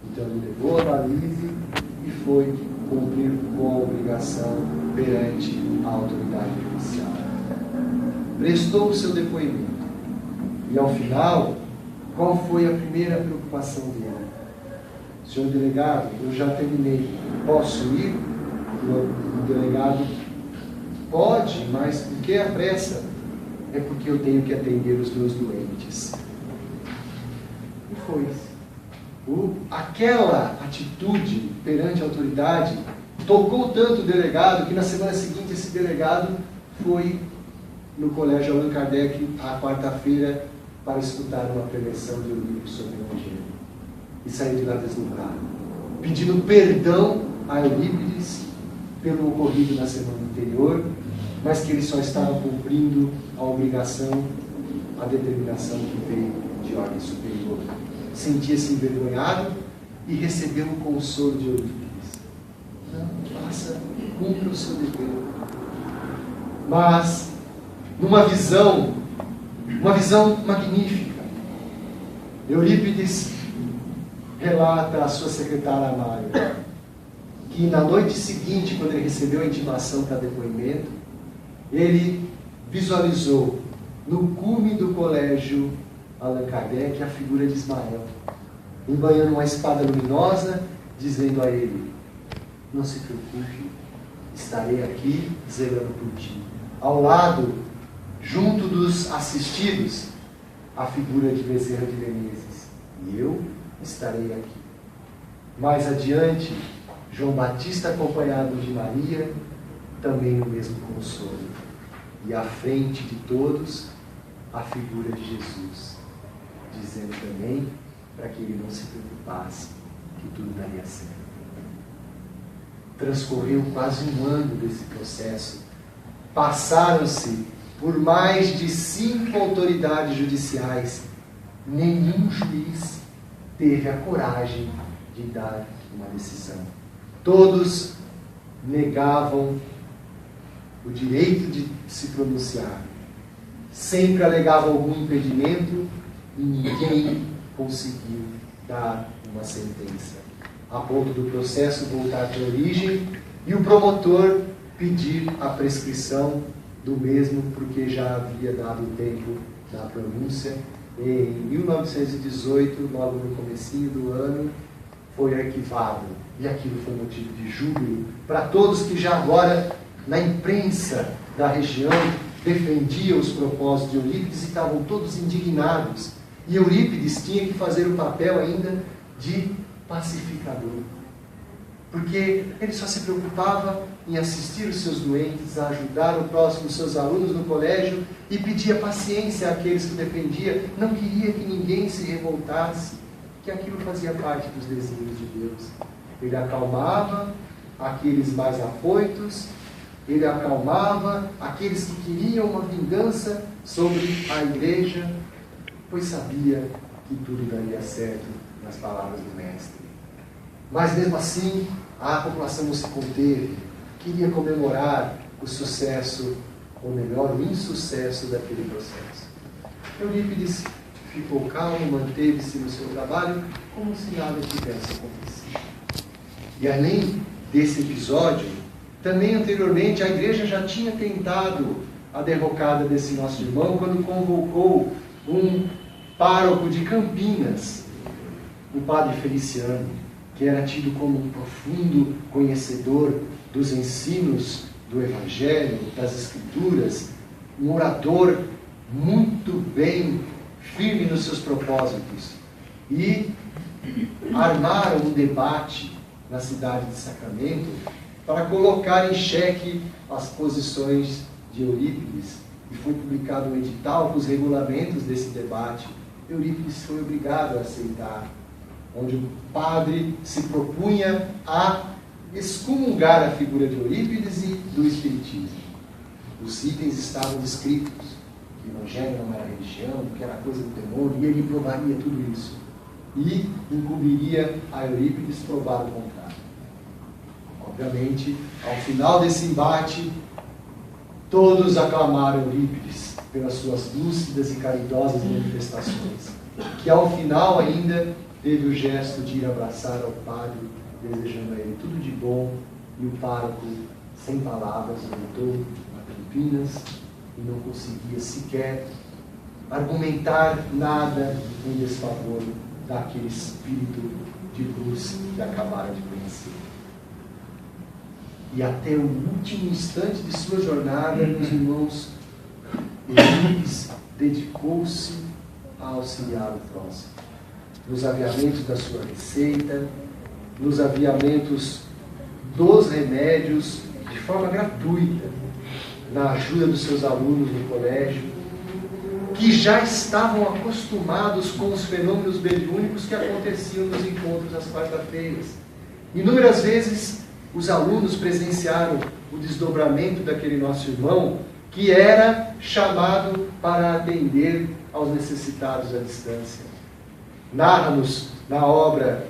Então ele levou a valise e foi cumprir com a obrigação perante a autoridade policial. Prestou o seu depoimento. E ao final, Qual foi a primeira preocupação dele? Senhor delegado, eu já terminei. Posso ir? O delegado: pode, mas por que a pressa? É porque eu tenho que atender os meus doentes. E foi-se. Aquela atitude perante a autoridade tocou tanto o delegado que na semana seguinte esse delegado foi no colégio Allan Kardec à quarta-feira para escutar uma preleção de Eurípides sobre o Evangelho. E saiu de lá deslumbrado, pedindo perdão a Eurípides pelo ocorrido na semana anterior, mas que ele só estava cumprindo a obrigação, a determinação que veio de ordem superior. Sentia-se envergonhado e recebeu o consolo de Eurípides. Não, faça, cumpra o seu dever. Mas, numa visão magnífica, Eurípides relata à sua secretária Amália que na noite seguinte, quando ele recebeu a intimação para depoimento, ele visualizou no cume do colégio Allan Kardec a figura de Ismael, embanhando uma espada luminosa, dizendo a ele: não se preocupe, estarei aqui zelando por ti. Ao lado, junto dos assistidos, a figura de Bezerra de Menezes: e eu estarei aqui. Mais adiante, João Batista, acompanhado de Maria, também no mesmo consolo. E à frente de todos, a figura de Jesus, dizendo também para que ele não se preocupasse, que tudo daria certo. Transcorreu quase um ano desse processo. Passaram-se por mais de 5 autoridades judiciais. Nenhum juiz teve a coragem de dar uma decisão. Todos negavam o direito de se pronunciar. Sempre alegavam algum impedimento e ninguém conseguiu dar uma sentença, a ponto do processo voltar para a origem e o promotor pedir a prescrição do mesmo, porque já havia dado o tempo da pronúncia. Em 1918, logo no comecinho do ano, foi arquivado. E aquilo foi motivo de júbilo para todos que já agora, na imprensa da região, defendiam os propósitos de Eurípides e estavam todos indignados. E Eurípides tinha que fazer o papel ainda de pacificador. Porque ele só se preocupava em assistir os seus doentes, a ajudar o próximo, os seus alunos no colégio, e pedia paciência àqueles que defendia. Não queria que ninguém se revoltasse, que aquilo fazia parte dos desígnios de Deus. Ele acalmava aqueles mais afoitos, ele acalmava aqueles que queriam uma vingança sobre a igreja, pois sabia que tudo daria certo nas palavras do Mestre. Mas mesmo assim, a população não se conteve, queria comemorar o sucesso, ou melhor, o insucesso daquele processo. Eurípides ficou calmo, manteve-se no seu trabalho, como se nada tivesse acontecido. E além desse episódio, também anteriormente a igreja já tinha tentado a derrocada desse nosso irmão quando convocou um pároco de Campinas, o padre Feliciano, que era tido como um profundo conhecedor dos ensinos do Evangelho, das Escrituras, um orador muito bem firme nos seus propósitos. E armaram um debate na cidade de Sacramento para colocar em xeque as posições de Eurípides. E foi publicado um edital com os regulamentos desse debate. Eurípides foi obrigado a aceitar, onde o padre se propunha a excomungar a figura de Eurípides e do Espiritismo. Os itens estavam descritos, que o Evangelho não era religião, que era coisa do demônio, e ele provaria tudo isso. E incumbiria a Eurípides provar o contrário. Obviamente, ao final desse embate, todos aclamaram Eurípides pelas suas lúcidas e caridosas manifestações, que ao final ainda teve o gesto de ir abraçar ao padre, desejando a ele tudo de bom, e o pároco, sem palavras, voltou a Campinas e não conseguia sequer argumentar nada em desfavor daquele espírito de luz que acabaram de conhecer. E até o último instante de sua jornada, meus irmãos, Eurípides dedicou-se a auxiliar o próximo. Nos aviamentos da sua receita, nos aviamentos dos remédios, de forma gratuita, na ajuda dos seus alunos no colégio, que já estavam acostumados com os fenômenos mediúnicos que aconteciam nos encontros às quarta-feiras. Inúmeras vezes, os alunos presenciaram o desdobramento daquele nosso irmão, que era chamado para atender aos necessitados à distância. Narra-nos na obra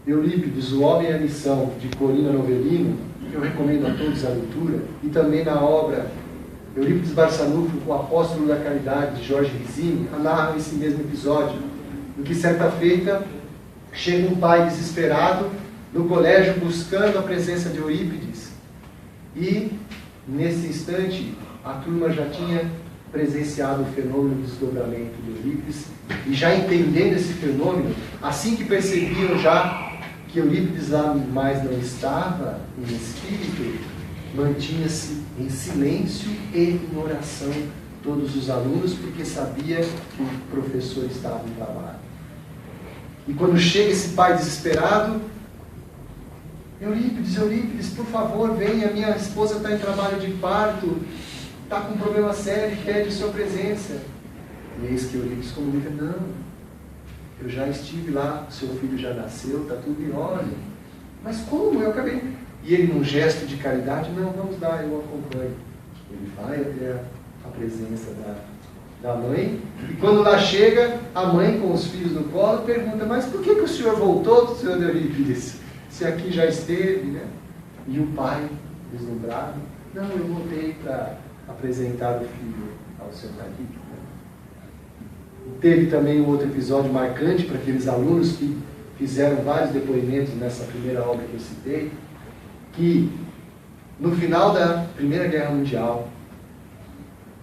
Eurípides, O Homem e a Missão, de Corina Novellino, que eu recomendo a todos a leitura, e também na obra Eurípides Barçanufo, O Apóstolo da Caridade, de Jorge Rizzini, narram esse mesmo episódio, em que certa feita chega um pai desesperado no colégio buscando a presença de Eurípides, e nesse instante a turma já tinha presenciado o fenômeno do desdobramento de Eurípides, e já entendendo esse fenômeno, assim que percebiam já que Eurípides lá mais não estava em espírito, mantinha-se em silêncio e em oração todos os alunos, porque sabia que o professor estava em trabalho. E quando chega esse pai desesperado, Eurípides, por favor, venha, minha esposa está em trabalho de parto, está com um problema sério e pede sua presença. E eis que Eurípides comunica: não, eu já estive lá, seu filho já nasceu, está tudo em ordem. Mas como? Eu acabei... E ele, num gesto de caridade: não, vamos lá, eu acompanho. Ele vai até a presença da mãe, e quando lá chega, a mãe com os filhos no colo pergunta: mas por que o senhor voltou, senhor Eurípides? Se aqui já esteve, né? E o pai, deslumbrado: não, eu voltei para apresentar o filho ao seu marido. Teve também um outro episódio marcante para aqueles alunos que fizeram vários depoimentos nessa primeira obra que eu citei, que no final da Primeira Guerra Mundial,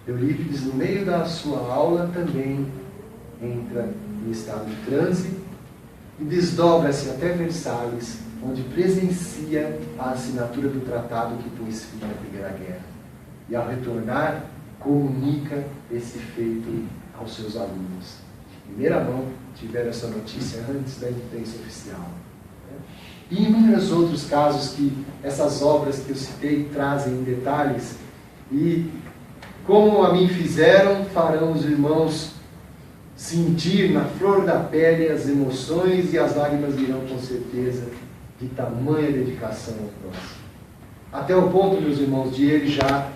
Eurípides, no meio da sua aula, também entra em estado de transe e desdobra-se até Versalhes, onde presencia a assinatura do tratado que pôs fim à Primeira Guerra. E ao retornar, comunica esse feito aos seus alunos. De primeira mão, tiveram essa notícia antes da imprensa oficial. E inúmeros outros casos que essas obras que eu citei trazem em detalhes, e como a mim fizeram, farão os irmãos sentir na flor da pele as emoções, e as lágrimas virão com certeza de tamanha dedicação ao próximo. Até o ponto, meus irmãos, de ele já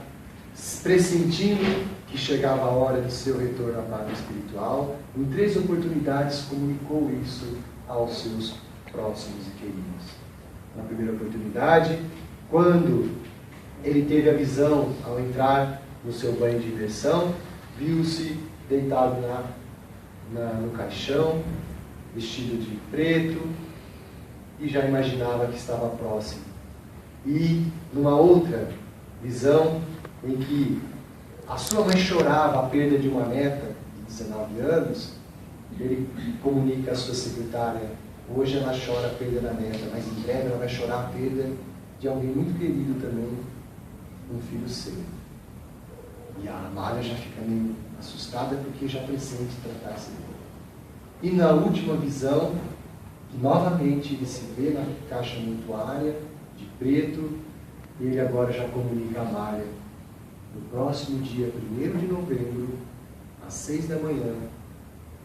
pressentindo que chegava a hora de seu retorno à pátria espiritual, em 3 oportunidades comunicou isso aos seus próximos e queridos. Na primeira oportunidade, quando ele teve a visão ao entrar no seu banho de imersão, viu-se deitado no caixão, vestido de preto, e já imaginava que estava próximo. E numa outra visão, em que a sua mãe chorava a perda de uma neta de 19 anos, ele comunica à sua secretária: hoje ela chora a perda da neta, mas em breve ela vai chorar a perda de alguém muito querido também, um filho seu. E a Amália já fica meio assustada, porque já pressente tratar-se dele. E na última visão, novamente ele se vê na caixa mortuária, de preto, e ele agora já comunica a Amália: no próximo dia 1º de novembro, às 6 da manhã,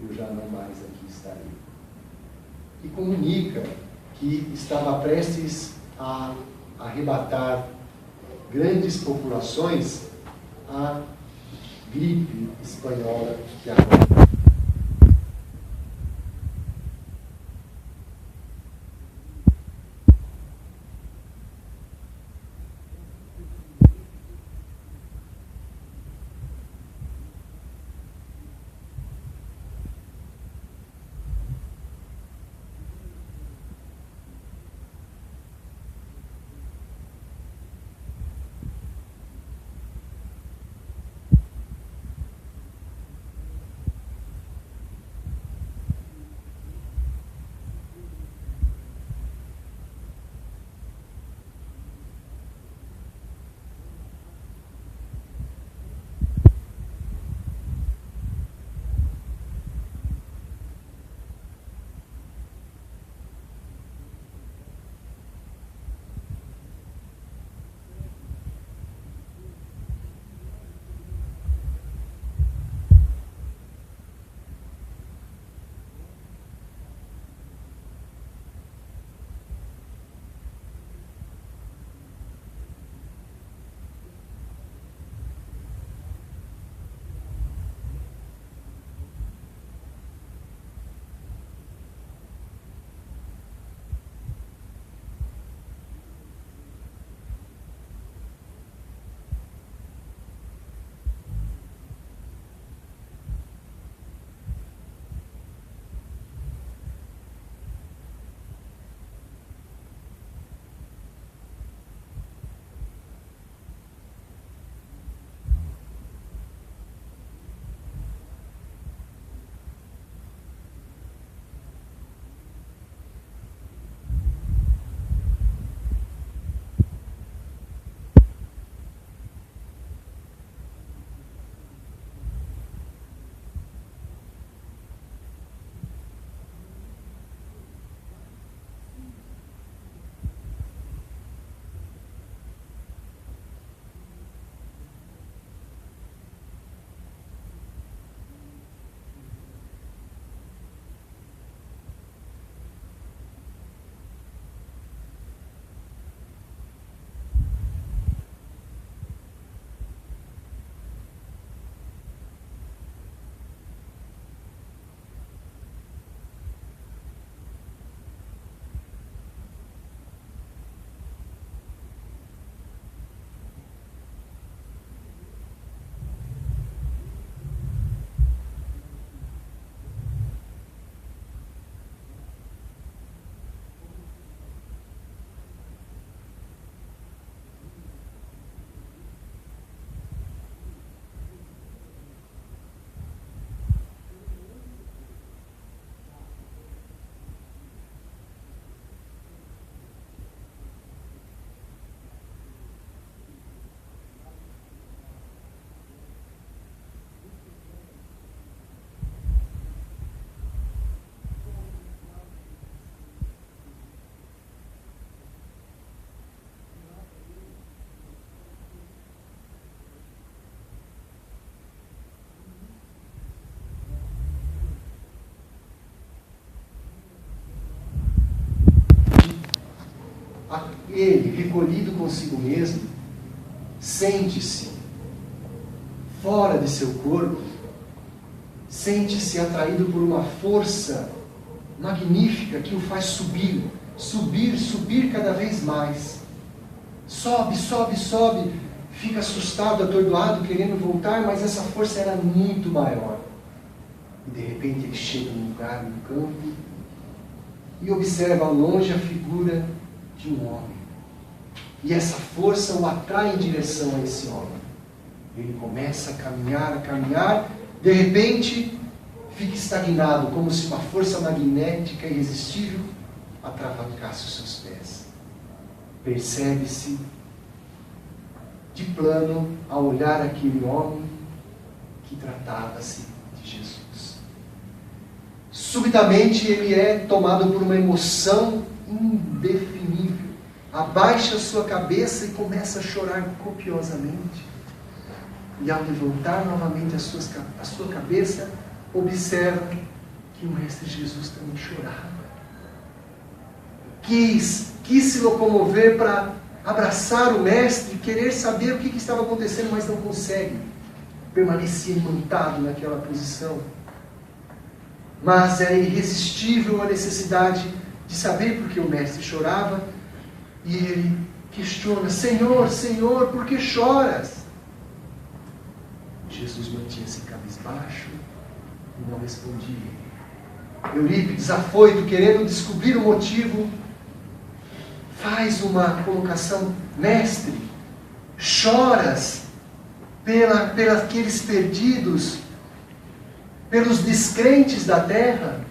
eu já não mais aqui estarei. E comunica que estava prestes a arrebatar grandes populações a gripe espanhola que agora ele, recolhido consigo mesmo, sente-se fora de seu corpo, sente-se atraído por uma força magnífica que o faz subir, subir, subir cada vez mais. Sobe, sobe, sobe, fica assustado, atordoado, querendo voltar, mas essa força era muito maior. E de repente ele chega num lugar, num campo, e observa ao longe a figura de um homem. E essa força o atrai em direção a esse homem. Ele começa a caminhar, de repente fica estagnado, como se uma força magnética irresistível atravancasse os seus pés. Percebe-se de plano ao olhar aquele homem que tratava-se de Jesus. Subitamente ele é tomado por uma emoção indefinível. Abaixa sua cabeça e começa a chorar copiosamente. E ao levantar novamente a sua cabeça, observa que o Mestre Jesus também chorava. Quis se locomover para abraçar o Mestre, querer saber o que estava acontecendo, mas não consegue. Permanecia imantado naquela posição. Mas era irresistível a necessidade de saber por que o Mestre chorava. E ele questiona: Senhor, Senhor, por que choras? Jesus mantinha-se cabisbaixo e não respondia. Eurípides, afoito, querendo descobrir o motivo, faz uma colocação: Mestre, choras pelos perdidos, pelos descrentes da terra?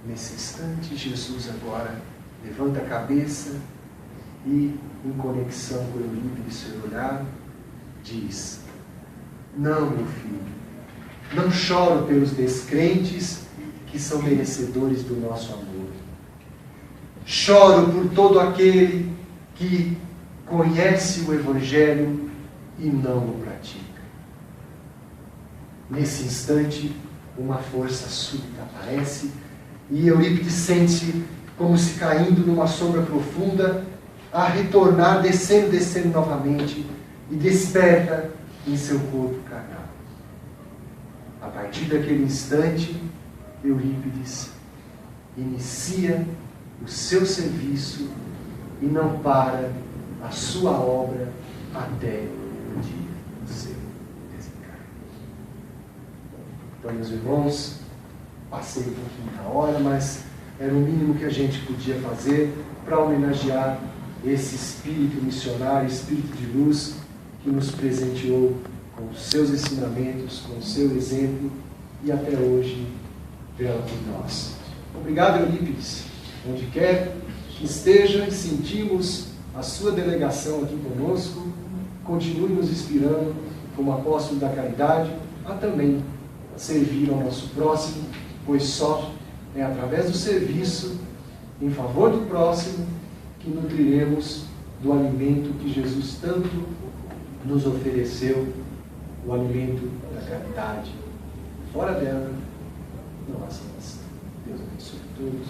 Nesse instante, Jesus agora levanta a cabeça e, em conexão com Eurípides, seu olhar, diz: Não, meu filho, não choro pelos descrentes que são merecedores do nosso amor. Choro por todo aquele que conhece o Evangelho e não o pratica. Nesse instante, uma força súbita aparece e Eurípides sente como se caindo numa sombra profunda, a retornar, descendo novamente, e desperta em seu corpo carnal. A partir daquele instante, Eurípides inicia o seu serviço e não para a sua obra até o dia do seu desencarne. Então, meus irmãos, passei um pouquinho da hora, mas era o mínimo que a gente podia fazer para homenagear esse espírito missionário, espírito de luz, que nos presenteou com os seus ensinamentos, com o seu exemplo, e até hoje vela por nós. Obrigado, Eurípides. Onde quer que esteja e sentimos a sua delegação aqui conosco, continue nos inspirando como apóstolo da caridade, a também servir ao nosso próximo, pois só é através do serviço em favor do próximo que nutriremos do alimento que Jesus tanto nos ofereceu, o alimento da caridade. Fora dela, não há salvação. Deus abençoe a todos.